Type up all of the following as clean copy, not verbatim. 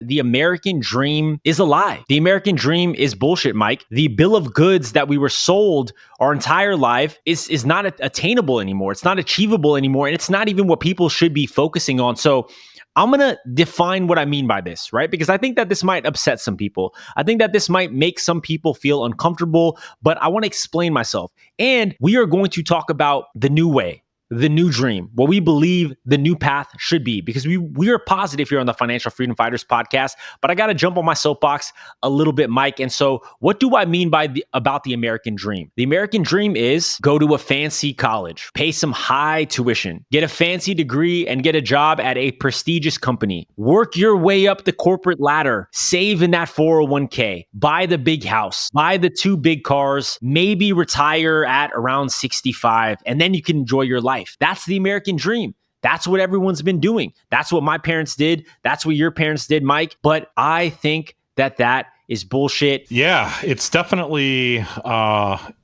the American dream is a lie. The American dream is bullshit, Mike. The bill of goods that we were sold our entire life is not attainable anymore. It's not achievable anymore. And it's not even what people should be focusing on. So I'm going to define what I mean by this, right? Because I think that this might upset some people. I think that this might make some people feel uncomfortable, but I want to explain myself. And we are going to talk about the new way, the new dream, what we believe the new path should be, because we are positive here on the Financial Freedom Fighters podcast. But I got to jump on my soapbox a little bit, Mike. And so what do I mean by about the American dream? The American dream is go to a fancy college, pay some high tuition, get a fancy degree, and get a job at a prestigious company. Work your way up the corporate ladder, save in that 401k, buy the big house, buy the 2 big cars, maybe retire at around 65, and then you can enjoy your life. That's the American dream. That's what everyone's been doing. That's what my parents did. That's what your parents did, Mike. But I think that is bullshit. Yeah, it's definitely,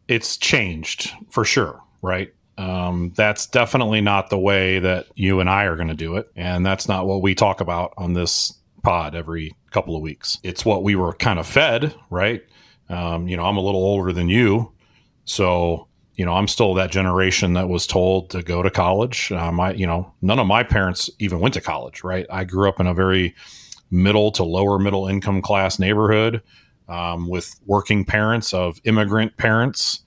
it's changed for sure, right? That's definitely not the way that you and I are going to do it. And that's not what we talk about on this pod every couple of weeks. It's what we were kind of fed, right? I'm a little older than you. So I'm still that generation that was told to go to college. None of my parents even went to college, right? I grew up in a very middle to lower middle income class neighborhood with working parents of immigrant parents.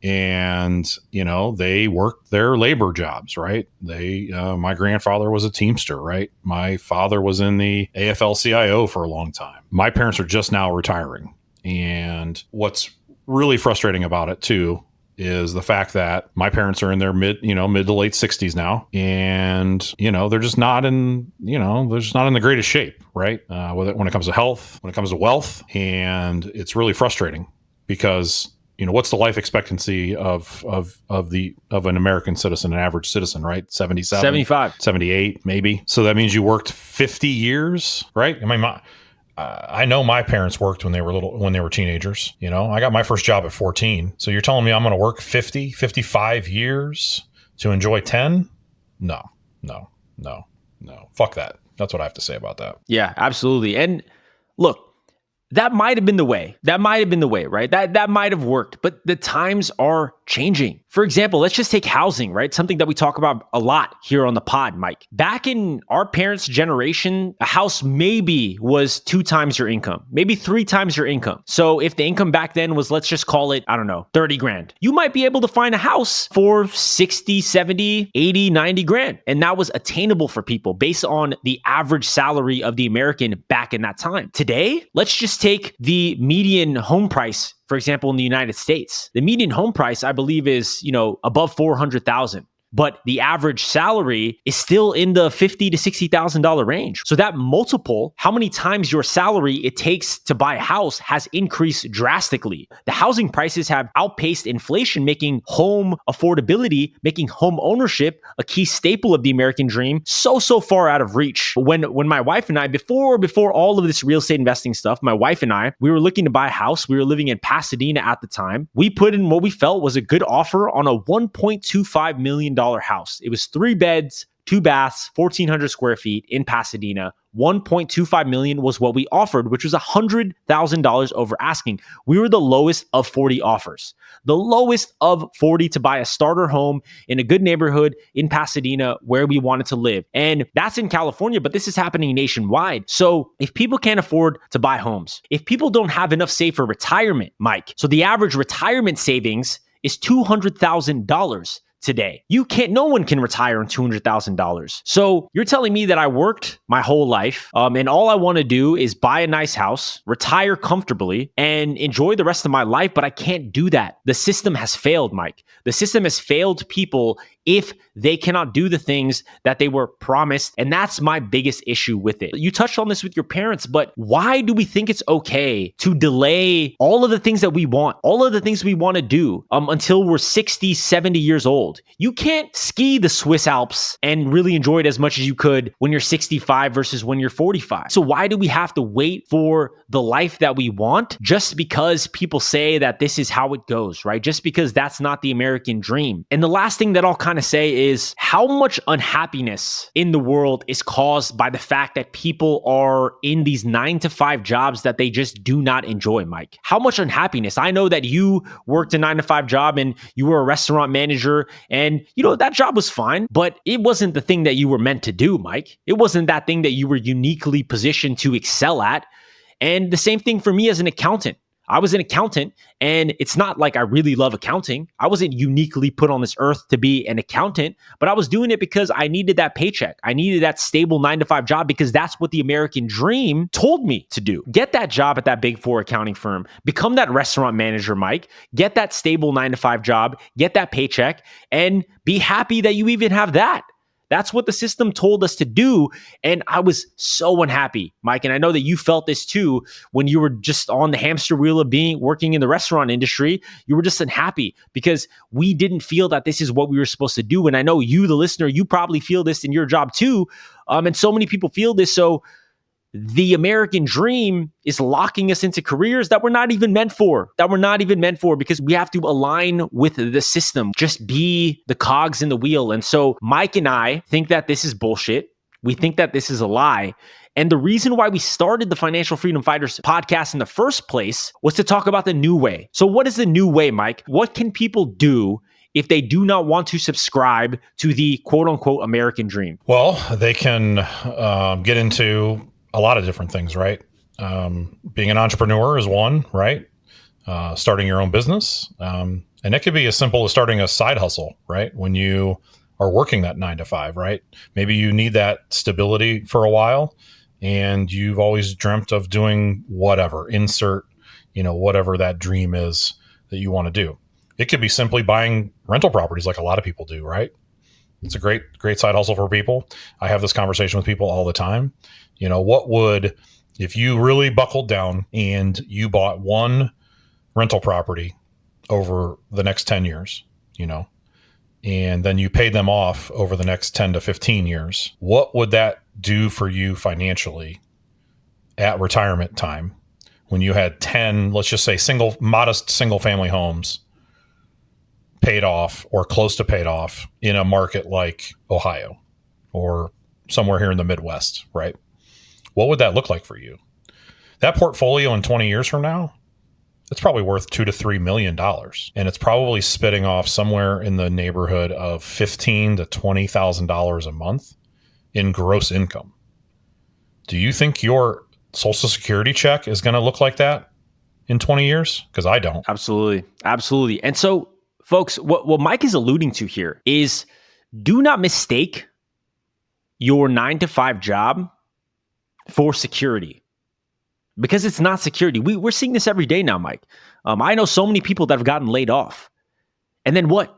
And, they worked their labor jobs, right? My grandfather was a Teamster, right? My father was in the AFL-CIO for a long time. My parents are just now retiring. And what's really frustrating about it too is the fact that my parents are in their mid to late 60s now, and they're just not in the greatest shape, right? When it comes to health, when it comes to wealth, and it's really frustrating because what's the life expectancy of an American citizen, an average citizen, right? 77, 75, 78, maybe. So that means you worked 50 years, right? I mean, I know my parents worked when they were teenagers. I got my first job at 14. So you're telling me I'm going to work 50, 55 years to enjoy 10? No. Fuck that. That's what I have to say about that. Yeah, absolutely. And look, that might have been the way. Right? That might have worked, but the times are changing. For example, let's just take housing, right? Something that we talk about a lot here on the pod, Mike. Back in our parents' generation, a house maybe was 2 times your income, maybe 3 times your income. So if the income back then was, let's just call it, 30 grand, you might be able to find a house for 60, 70, 80, 90 grand. And that was attainable for people based on the average salary of the American back in that time. Today, let's just take the median home price. For example, in the United States, the median home price, I believe, is, above 400,000. But the average salary is still in the $50,000 to $60,000 range. So that multiple, how many times your salary it takes to buy a house, has increased drastically. The housing prices have outpaced inflation, making home affordability, making home ownership a key staple of the American dream so far out of reach. When my wife and I, before all of this real estate investing stuff, my wife and I, we were looking to buy a house. We were living in Pasadena at the time. We put in what we felt was a good offer on a $1.25 million house. It was 3 beds, 2 baths, 1,400 square feet in Pasadena. 1.25 million was what we offered, which was $100,000 over asking. We were the lowest of 40 offers, the lowest of 40 to buy a starter home in a good neighborhood in Pasadena where we wanted to live. And that's in California, but this is happening nationwide. So if people can't afford to buy homes, if people don't have enough saved for retirement, Mike, so the average retirement savings is $200,000 today. No one can retire on $200,000. So you're telling me that I worked my whole life, and all I want to do is buy a nice house, retire comfortably, and enjoy the rest of my life, but I can't do that. The system has failed, Mike. The system has failed people if they cannot do the things that they were promised. And that's my biggest issue with it. You touched on this with your parents, but why do we think it's okay to delay all of the things that we want, all of the things we want to do until we're 60, 70 years old? You can't ski the Swiss Alps and really enjoy it as much as you could when you're 65 versus when you're 45. So why do we have to wait for the life that we want just because people say that this is how it goes, right? Just because that's not the American dream. And the last thing that I'll kind trying to say is how much unhappiness in the world is caused by the fact that people are in these 9 to 5 jobs that they just do not enjoy, Mike. How much unhappiness? I know that you worked a 9 to 5 job and you were a restaurant manager, and that job was fine, but it wasn't the thing that you were meant to do, Mike. It wasn't that thing that you were uniquely positioned to excel at. And the same thing for me as an accountant. I was an accountant, and it's not like I really love accounting. I wasn't uniquely put on this earth to be an accountant, but I was doing it because I needed that paycheck. I needed that stable 9 to 5 job because that's what the American dream told me to do. Get that job at that big four accounting firm. Become that restaurant manager, Mike. Get that stable 9 to 5 job. Get that paycheck, and be happy that you even have that. That's what the system told us to do. And I was so unhappy, Mike. And I know that you felt this too when you were just on the hamster wheel of working in the restaurant industry. You were just unhappy because we didn't feel that this is what we were supposed to do. And I know you, the listener, you probably feel this in your job too. And so many people feel this. So the American dream is locking us into careers that we're not even meant for, because we have to align with the system, just be the cogs in the wheel. And so Mike and I think that this is bullshit. We think that this is a lie. And the reason why we started the Financial Freedom Fighters podcast in the first place was to talk about the new way. So what is the new way, Mike? What can people do if they do not want to subscribe to the quote unquote American dream? Well, they can get into a lot of different things, right? Being an entrepreneur is one, right? Starting your own business. And it could be as simple as starting a side hustle, right? When you are working that 9 to 5, right? Maybe you need that stability for a while and you've always dreamt of doing whatever, whatever that dream is that you want to do. It could be simply buying rental properties like a lot of people do, right? It's a great side hustle for people. I have this conversation with people all the time. If you really buckled down and you bought one rental property over the next 10 years, and then you paid them off over the next 10 to 15 years, what would that do for you financially at retirement time when you had 10, let's just say modest single family homes paid off or close to paid off in a market like Ohio or somewhere here in the Midwest, right? What would that look like for you? That portfolio in 20 years from now, it's probably worth $2 to $3 million. And it's probably spitting off somewhere in the neighborhood of $15,000 to $20,000 a month in gross income. Do you think your Social Security check is going to look like that in 20 years? Because I don't. Absolutely. And so, folks, what Mike is alluding to here is do not mistake your 9 to 5 job for security, because it's not security. We're seeing this every day now, Mike. I know so many people that have gotten laid off. And then what?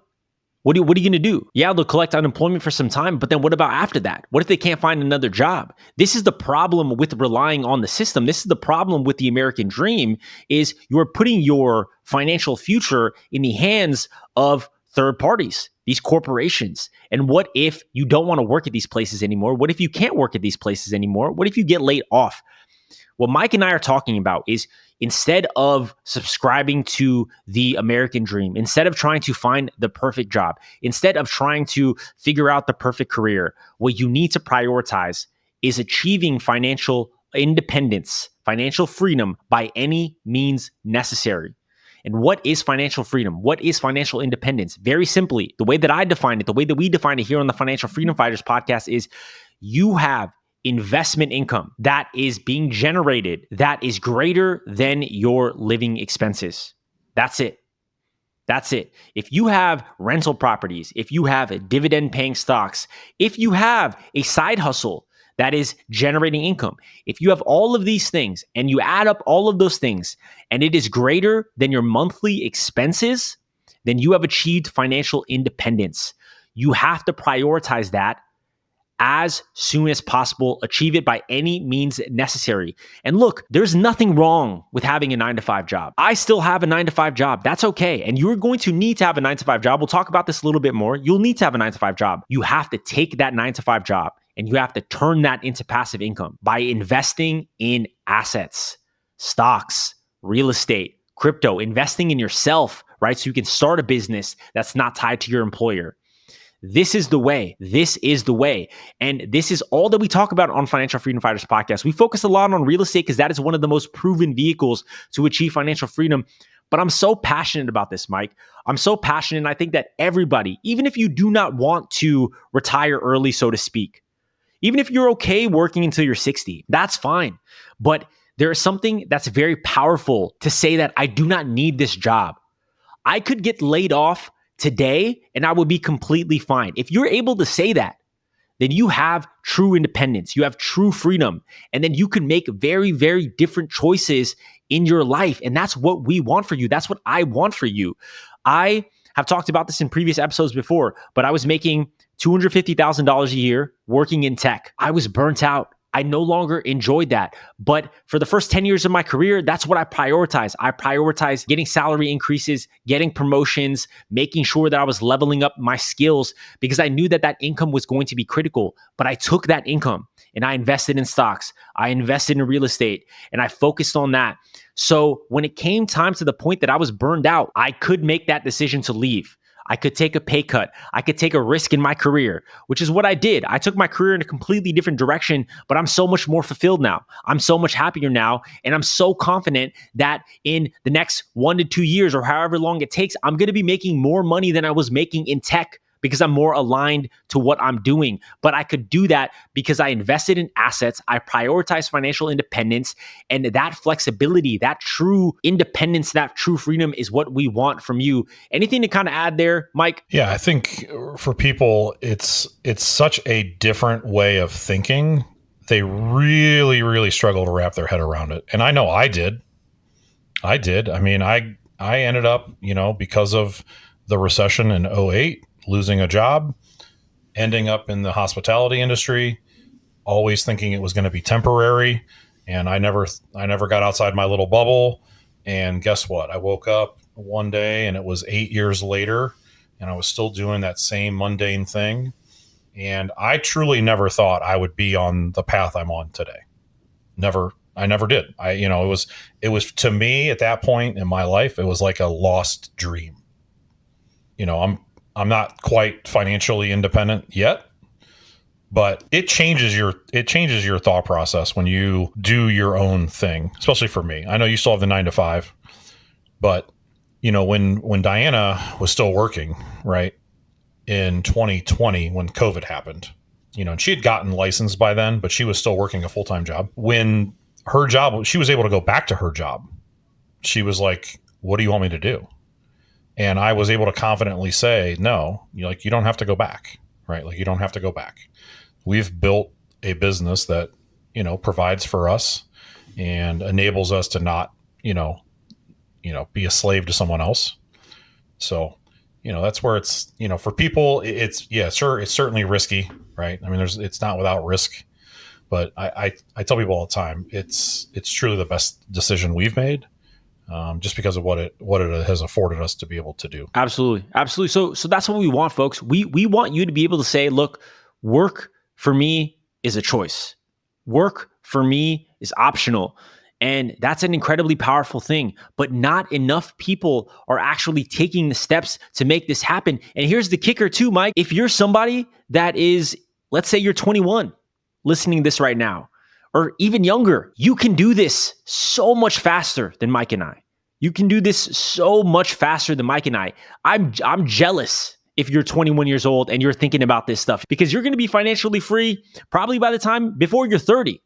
What are you going to do? Yeah, they'll collect unemployment for some time, but then what about after that? What if they can't find another job? This is the problem with relying on the system. This is the problem with the American dream, is you're putting your financial future in the hands of third parties, these corporations. And what if you don't want to work at these places anymore? What if you can't work at these places anymore? What if you get laid off? What Mike and I are talking about is, instead of subscribing to the American dream, instead of trying to find the perfect job, instead of trying to figure out the perfect career, what you need to prioritize is achieving financial independence, financial freedom by any means necessary. And what is financial freedom? What is financial independence? Very simply, the way that I define it, the way that we define it here on the Financial Freedom Fighters podcast is you have investment income that is being generated that is greater than your living expenses. That's it. If you have rental properties, if you have dividend paying stocks, if you have a side hustle that is generating income, if you have all of these things and you add up all of those things and it is greater than your monthly expenses, then you have achieved financial independence. You have to prioritize that as soon as possible. Achieve it by any means necessary. And look, there's nothing wrong with having a 9 to 5 job. I still have a 9 to 5 job. That's okay. And you're going to need to have a 9 to 5 job. We'll talk about this a little bit more. You'll need to have a 9 to 5 job. You have to take that 9 to 5 job and you have to turn that into passive income by investing in assets, stocks, real estate, crypto, investing in yourself, right? So you can start a business that's not tied to your employer. This is the way. This is the way. And this is all that we talk about on Financial Freedom Fighters podcast. We focus a lot on real estate because that is one of the most proven vehicles to achieve financial freedom. But I'm so passionate about this, Mike. I'm so passionate. And I think that everybody, even if you do not want to retire early, so to speak, even if you're okay working until you're 60, that's fine. But there is something that's very powerful to say that I do not need this job. I could get laid off today and I would be completely fine. If you're able to say that, then you have true independence. You have true freedom. And then you can make very, very different choices in your life. And that's what we want for you. That's what I want for you. I have talked about this in previous episodes before, but I was making $250,000 a year working in tech. I was burnt out. I no longer enjoyed that. But for the first 10 years of my career, that's what I prioritized. I prioritized getting salary increases, getting promotions, making sure that I was leveling up my skills because I knew that that income was going to be critical. But I took that income and I invested in stocks. I invested in real estate and I focused on that. So when it came time to the point that I was burned out, I could make that decision to leave. I could take a pay cut. I could take a risk in my career, which is what I did. I took my career in a completely different direction, but I'm so much more fulfilled now. I'm so much happier now. And I'm so confident that in the next 1 to 2 years or however long it takes, I'm going to be making more money than I was making in tech because I'm more aligned to what I'm doing. But I could do that because I invested in assets. I prioritized financial independence, and that flexibility, that true independence, that true freedom is what we want from you. Anything to kind of add there, Mike? Yeah, I think for people, it's such a different way of thinking. They really, really struggle to wrap their head around it. And I know I did. I mean, I ended up, because of the recession in '08, losing a job, ending up in the hospitality industry, always thinking it was going to be temporary. And I never got outside my little bubble. And guess what? I woke up one day and it was 8 years later and I was still doing that same mundane thing. And I truly never thought I would be on the path I'm on today. I never did. It was to me at that point in my life, it was like a lost dream. I'm not quite financially independent yet, but it changes your thought process when you do your own thing, especially for me. I know you still have the 9 to 5, but when Diana was still working, right, in 2020 when COVID happened, and she had gotten licensed by then, but she was still working a full-time job. When she was able to go back to her job, she was like, "What do you want me to do?" And I was able to confidently say, no, you don't have to go back, right? You don't have to go back. We've built a business that, provides for us and enables us to not, be a slave to someone else. So, that's where it's, for people, it's certainly risky, right? I mean, it's not without risk, but I tell people all the time, it's truly the best decision we've made. Just because of what it has afforded us to be able to do. Absolutely. So that's what we want, folks. We want you to be able to say, look, work for me is a choice. Work for me is optional. And that's an incredibly powerful thing, but not enough people are actually taking the steps to make this happen. And here's the kicker too, Mike. If you're somebody that is, let's say you're 21 listening to this right now, or even younger, you can do this so much faster than Mike and I. You can do this so much faster than Mike and I. I'm jealous if you're 21 years old and you're thinking about this stuff because you're going to be financially free probably by the time before you're 30.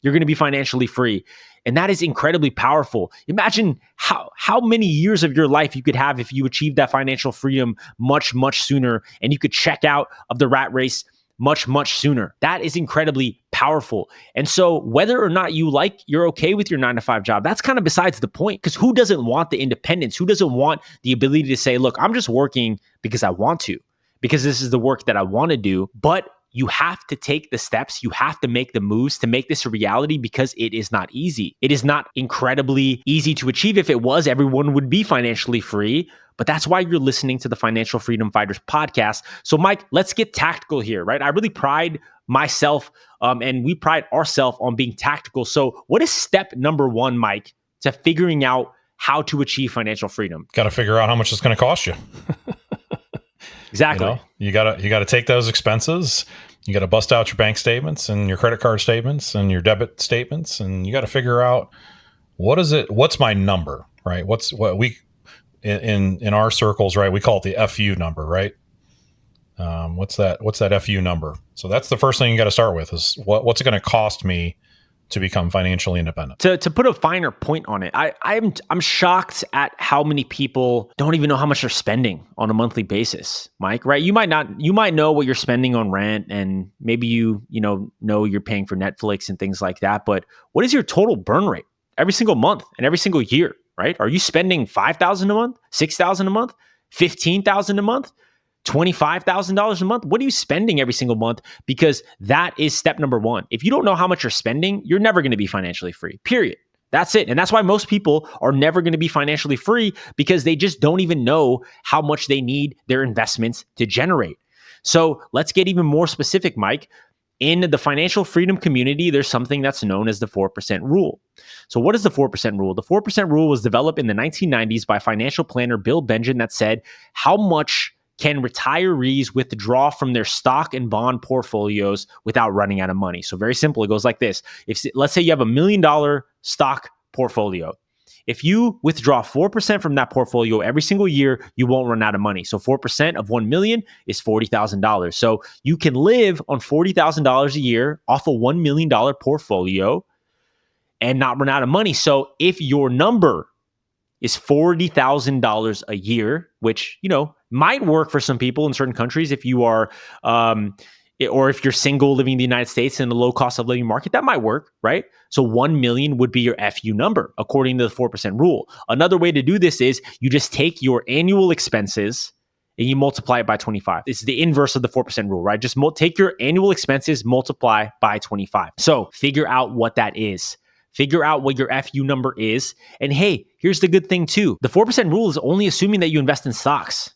You're going to be financially free. And that is incredibly powerful. Imagine how many years of your life you could have if you achieved that financial freedom much, much sooner and you could check out of the rat race much, much sooner. That is incredibly powerful. And so whether or not you're okay with your 9 to 5 job, that's kind of besides the point because who doesn't want the independence? Who doesn't want the ability to say, look, I'm just working because I want to, because this is the work that I want to do. But you have to take the steps. You have to make the moves to make this a reality because it is not easy. It is not incredibly easy to achieve. If it was, everyone would be financially free. But that's why you're listening to the Financial Freedom Fighters podcast. So, Mike, let's get tactical here, right? I really pride myself and we pride ourselves on being tactical. So what is step number 1, Mike, to figuring out how to achieve financial freedom? Got to figure out how much it's going to cost you. Exactly. You gotta take those expenses. You got to bust out your bank statements and your credit card statements and your debit statements, and you got to figure out what's my number, right? What we in our circles, right? We call it the FU number, right? What's that FU number? So that's the first thing you got to start with is what's it going to cost me to become financially independent. To put a finer point on it, I'm shocked at how many people don't even know how much they're spending on a monthly basis, Mike, right? You might know what you're spending on rent, and maybe you know you're paying for Netflix and things like that, but what is your total burn rate every single month and every single year, right? Are you spending $5,000 a month, $6,000 a month, $15,000 a month? $25,000 a month? What are you spending every single month? Because that is step number one. If you don't know how much you're spending, you're never going to be financially free, period. That's it. And that's why most people are never going to be financially free, because they just don't even know how much they need their investments to generate. So let's get even more specific, Mike. In the financial freedom community, there's something that's known as the 4% rule. So what is the 4% rule? The 4% rule was developed in the 1990s by financial planner Bill Benjamin that said, how much can retirees withdraw from their stock and bond portfolios without running out of money? So very simple. It goes like this. Let's say you have $1 million stock portfolio. If you withdraw 4% from that portfolio every single year, you won't run out of money. So 4% of 1 million is $40,000. So you can live on $40,000 a year off a $1 million portfolio and not run out of money. So if your number is $40,000 a year, which, might work for some people in certain countries if you are, or if you're single living in the United States in the low cost of living market, that might work, right? So 1 million would be your FU number according to the 4% rule. Another way to do this is you just take your annual expenses and you multiply it by 25. This is the inverse of the 4% rule, right? Just take your annual expenses, multiply by 25. So figure out what that is. Figure out what your FU number is. And hey, here's the good thing too. The 4% rule is only assuming that you invest in stocks.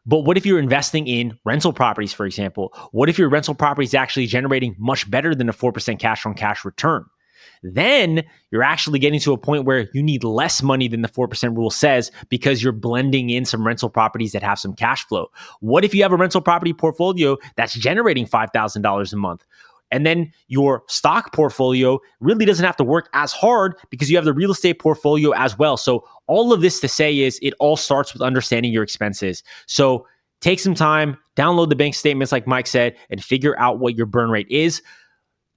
But what if you're investing in rental properties, for example? What if your rental property is actually generating much better than a 4% cash on cash return? Then you're actually getting to a point where you need less money than the 4% rule says, because you're blending in some rental properties that have some cash flow. What if you have a rental property portfolio that's generating $5,000 a month? And then your stock portfolio really doesn't have to work as hard because you have the real estate portfolio as well. So all of this to say is it all starts with understanding your expenses. So take some time, download the bank statements like Mike said, and figure out what your burn rate is.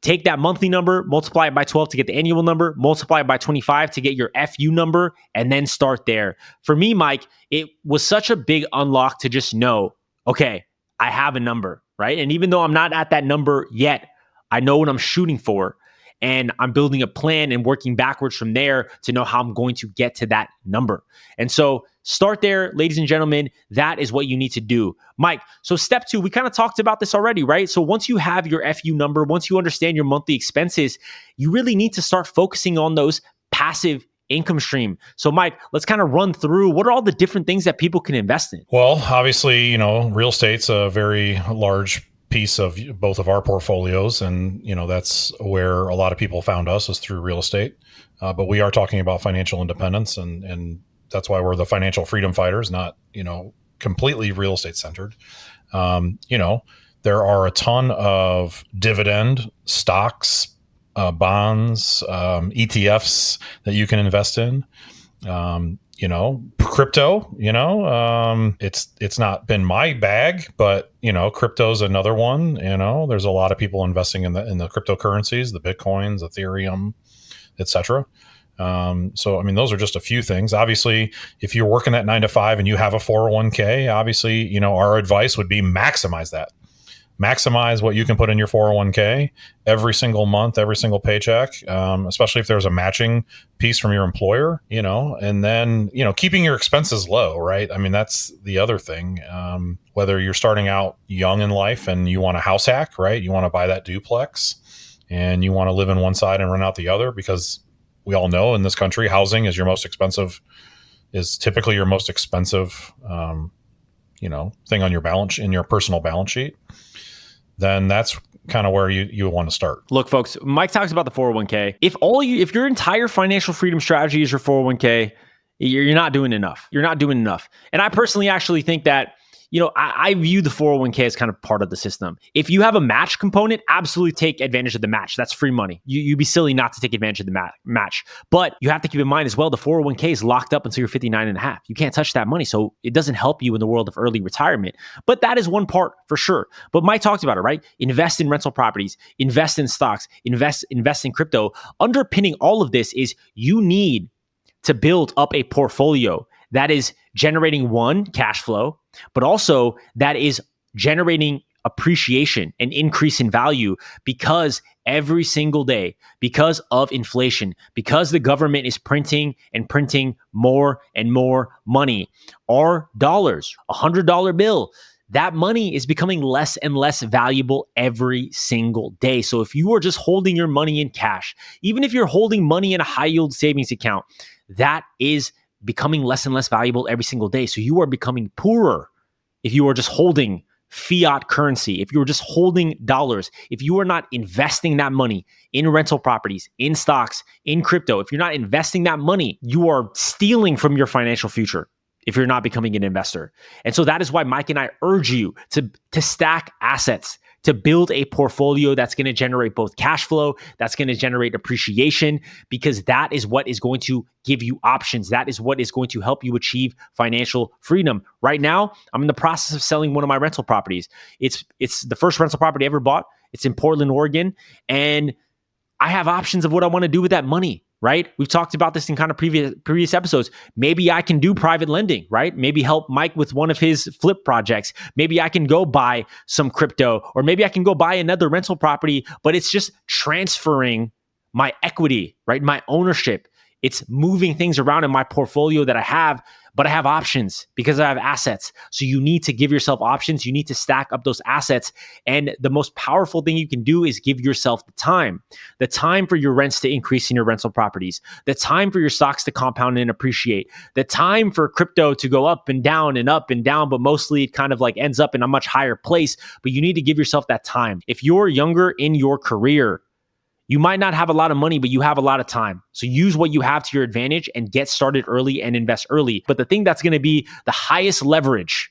Take that monthly number, multiply it by 12 to get the annual number, multiply it by 25 to get your FU number, and then start there. For me, Mike, it was such a big unlock to just know, okay, I have a number, right? And even though I'm not at that number yet, I know what I'm shooting for, and I'm building a plan and working backwards from there to know how I'm going to get to that number. And so start there, ladies and gentlemen. That is what you need to do. Mike, so step 2, we kind of talked about this already, right? So once you have your FU number, once you understand your monthly expenses, you really need to start focusing on those passive income stream. So Mike, let's kind of run through what are all the different things that people can invest in. Well, obviously, real estate's a very large piece of both of our portfolios, and that's where a lot of people found us, is through real estate. But we are talking about financial independence, and that's why we're the financial freedom fighters, not completely real estate centered. There are a ton of dividend stocks, bonds, ETFs that you can invest in. Crypto, it's not been my bag, but crypto's another one. There's a lot of people investing in the cryptocurrencies, the Bitcoins, Ethereum, etc. So those are just a few things. Obviously, if you're working that 9 to 5 and you have a 401k, obviously, our advice would be maximize that. Maximize what you can put in your 401k every single month, every single paycheck, especially if there's a matching piece from your employer, and then, keeping your expenses low, right? That's the other thing. Whether you're starting out young in life and you want a house hack, right? You want to buy that duplex and you want to live in one side and rent out the other, because we all know in this country, housing is typically your most expensive, thing on in your personal balance sheet. Then that's kind of where you want to start. Look, folks, Mike talks about the 401k. If your entire financial freedom strategy is your 401k, you're not doing enough. You're not doing enough. And I personally actually think that I view the 401k as kind of part of the system. If you have a match component, absolutely take advantage of the match. That's free money. You'd be silly not to take advantage of the match. But you have to keep in mind as well, the 401k is locked up until you're 59 and a half. You can't touch that money. So it doesn't help you in the world of early retirement. But that is one part for sure. But Mike talked about it, right? Invest in rental properties, invest in stocks, invest in crypto. Underpinning all of this is you need to build up a portfolio that is generating one, cash flow, but also that is generating appreciation and increase in value, because every single day, because of inflation, because the government is printing and printing more and more money, our dollars, $100 bill, that money is becoming less and less valuable every single day. So if you are just holding your money in cash, even if you're holding money in a high yield savings account, that is becoming less and less valuable every single day. So you are becoming poorer if you are just holding fiat currency, if you are just holding dollars, if you are not investing that money in rental properties, in stocks, in crypto, if you're not investing that money, you are stealing from your financial future if you're not becoming an investor. And so that is why Mike and I urge you to stack assets, to build a portfolio that's going to generate both cash flow, that's going to generate appreciation, because that is what is going to give you options. That is what is going to help you achieve financial freedom. Right now, I'm in the process of selling one of my rental properties. It's the first rental property I ever bought. It's in Portland, Oregon, and I have options of what I want to do with that money. Right? We've talked about this in kind of previous episodes. Maybe I can do private lending, right? Maybe help Mike with one of his flip projects. Maybe I can go buy some crypto, or maybe I can go buy another rental property, but it's just transferring my equity, right? My ownership. It's moving things around in my portfolio that I have, but I have options because I have assets. So you need to give yourself options. You need to stack up those assets. And the most powerful thing you can do is give yourself the time for your rents to increase in your rental properties, the time for your stocks to compound and appreciate, the time for crypto to go up and down and up and down, but mostly it kind of like ends up in a much higher place. But you need to give yourself that time. If you're younger in your career, you might not have a lot of money, but you have a lot of time. So use what you have to your advantage and get started early and invest early. But the thing that's going to be the highest leverage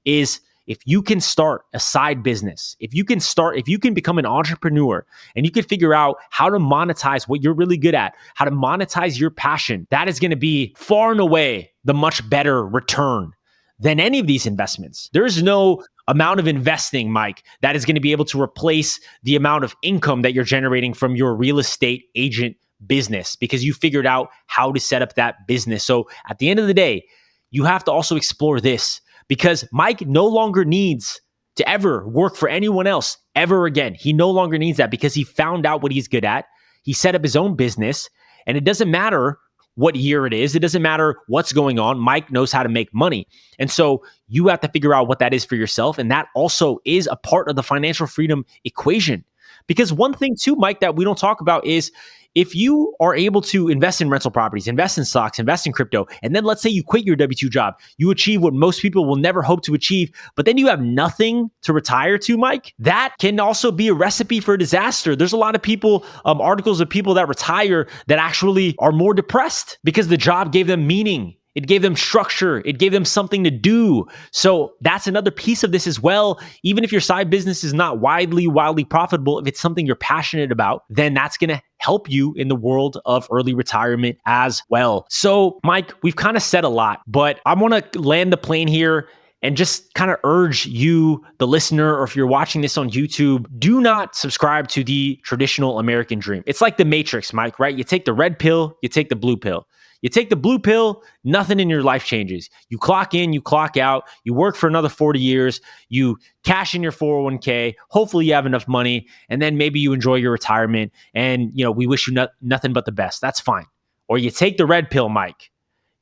is if you can start a side business, if you can become an entrepreneur and you can figure out how to monetize what you're really good at, how to monetize your passion, that is going to be far and away the much better return than any of these investments. There's no amount of investing, Mike, that is going to be able to replace the amount of income that you're generating from your real estate agent business, because you figured out how to set up that business. So at the end of the day, you have to also explore this, because Mike no longer needs to ever work for anyone else ever again. He no longer needs that, because he found out what he's good at. He set up his own business, and it doesn't matter what year it is. It doesn't matter what's going on. Mike knows how to make money. And so you have to figure out what that is for yourself. And that also is a part of the financial freedom equation. Because one thing too, Mike, that we don't talk about is if you are able to invest in rental properties, invest in stocks, invest in crypto, and then let's say you quit your W-2 job, you achieve what most people will never hope to achieve, but then you have nothing to retire to, Mike, that can also be a recipe for disaster. There's a lot of people, articles of people that retire that actually are more depressed because the job gave them meaning. It gave them structure. It gave them something to do. So that's another piece of this as well. Even if your side business is not wildly profitable, if it's something you're passionate about, then that's going to help you in the world of early retirement as well. So, Mike, we've kind of said a lot, but I want to land the plane here and just kind of urge you, the listener, or if you're watching this on YouTube, do not subscribe to the traditional American dream. It's like the Matrix, Mike, right? You take the red pill, you take the blue pill. You take the blue pill, nothing in your life changes. You clock in, you clock out, you work for another 40 years, you cash in your 401k, hopefully you have enough money, and then maybe you enjoy your retirement, and we wish you nothing but the best. That's fine. Or you take the red pill, Mike.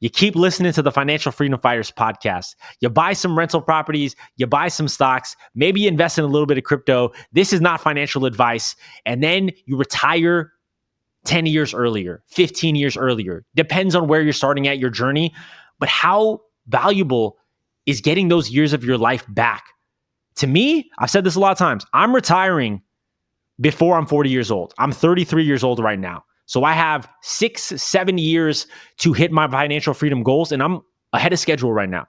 You keep listening to the Financial Freedom Fighters podcast. You buy some rental properties, you buy some stocks, maybe you invest in a little bit of crypto. This is not financial advice. And then you retire 10 years earlier, 15 years earlier. Depends on where you're starting at your journey. But how valuable is getting those years of your life back? To me, I've said this a lot of times, I'm retiring before I'm 40 years old. I'm 33 years old right now. So I have 6-7 years to hit my financial freedom goals, and I'm ahead of schedule right now.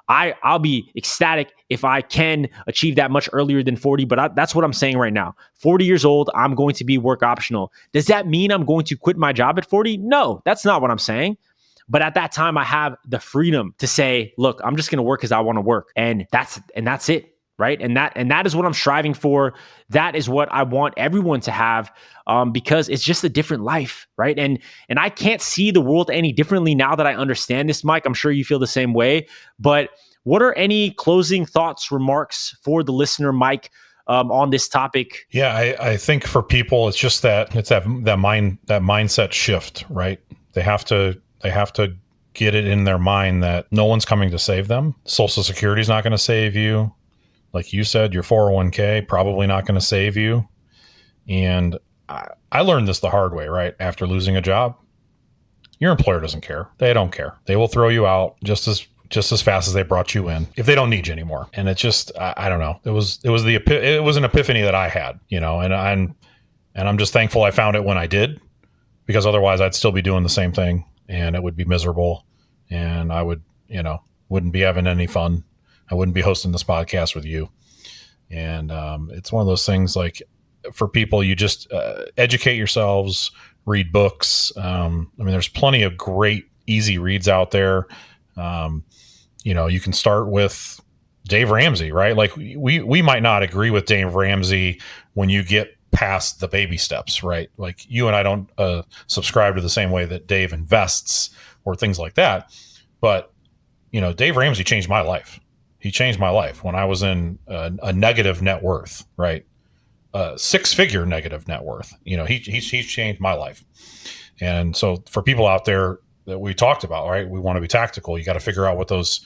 I'll be ecstatic if I can achieve that much earlier than 40, but that's what I'm saying right now. 40 years old, I'm going to be work optional. Does that mean I'm going to quit my job at 40? No, that's not what I'm saying. But at that time, I have the freedom to say, look, I'm just going to work because I want to work. And that's it. Right. And that is what I'm striving for. That is what I want everyone to have, because it's just a different life. Right. And I can't see the world any differently now that I understand this, Mike. I'm sure you feel the same way. But what are any closing thoughts, remarks for the listener, Mike, on this topic? Yeah, I think for people, it's just that mindset shift, right? They have to get it in their mind that no one's coming to save them. Social Security is not going to save you. Like you said, your 401k probably not going to save you. And I learned this the hard way, right? After losing a job, your employer doesn't care. They don't care. They will throw you out just as fast as they brought you in if they don't need you anymore. And it's just, I don't know. It was an epiphany that I had, and I'm just thankful I found it when I did, because otherwise I'd still be doing the same thing and it would be miserable, and I would, wouldn't be having any fun. I wouldn't be hosting this podcast with you. And it's one of those things, like, for people, you just educate yourselves, read books. There's plenty of great, easy reads out there. You can start with Dave Ramsey, right? Like, we might not agree with Dave Ramsey when you get past the baby steps, right? Like, you and I don't subscribe to the same way that Dave invests or things like that. But, Dave Ramsey changed my life. He changed my life when I was in a negative net worth, right? Six-figure negative net worth. He's changed my life. And so for people out there that we talked about, right, we want to be tactical. You got to figure out what those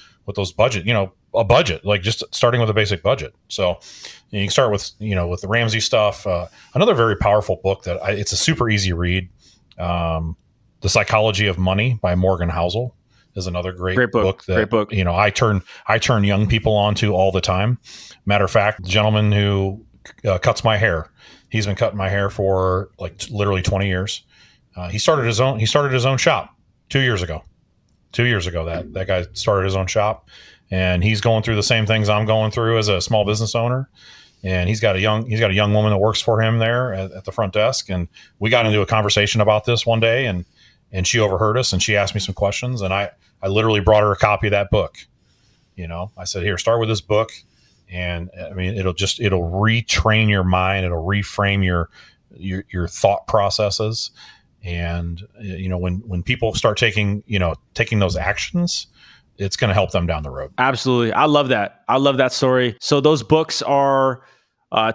budget, a budget, like just starting with a basic budget. So you can start with, with the Ramsey stuff. Another very powerful book it's a super easy read. The Psychology of Money by Morgan Housel is another great book that, great book. I turn young people onto all the time. Matter of fact, the gentleman who cuts my hair, he's been cutting my hair for like literally 20 years. He started his own shop 2 years ago. 2 years ago, that guy started his own shop, and he's going through the same things I'm going through as a small business owner. And he's got a young woman that works for him there at the front desk. And we got into a conversation about this one day, and she overheard us, and she asked me some questions, and I literally brought her a copy of that book. I said, here, start with this book. And it'll retrain your mind. It'll reframe your thought processes. And, when people start taking those actions, it's going to help them down the road. Absolutely. I love that. I love that story. So those books are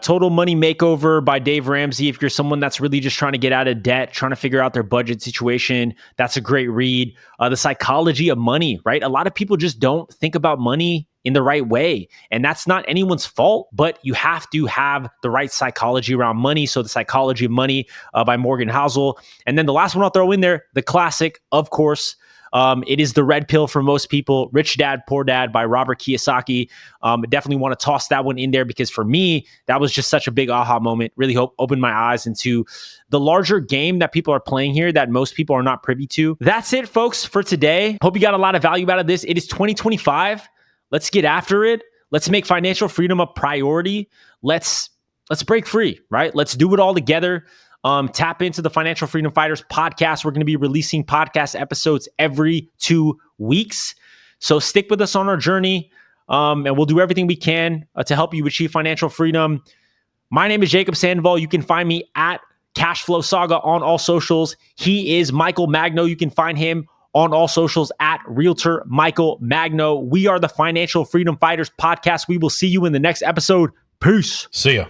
Total Money Makeover by Dave Ramsey. If you're someone that's really just trying to get out of debt, trying to figure out their budget situation, that's a great read. The Psychology of Money, right? A lot of people just don't think about money in the right way. And that's not anyone's fault, but you have to have the right psychology around money. So The Psychology of Money by Morgan Housel. And then the last one I'll throw in there, the classic, of course, it is the red pill for most people, Rich Dad, Poor Dad by Robert Kiyosaki. Definitely want to toss that one in there, because for me, that was just such a big aha moment. Really opened my eyes into the larger game that people are playing here that most people are not privy to. That's it, folks, for today. Hope you got a lot of value out of this. It is 2025. Let's get after it. Let's make financial freedom a priority. Let's break free, right? Let's do it all together. Tap into the Financial Freedom Fighters podcast. We're going to be releasing podcast episodes every 2 weeks. So stick with us on our journey, and we'll do everything we can to help you achieve financial freedom. My name is Jacob Sandoval. You can find me at Cashflow Saga on all socials. He is Michael Magno. You can find him on all socials at Realtor Michael Magno. We are the Financial Freedom Fighters podcast. We will see you in the next episode. Peace. See ya.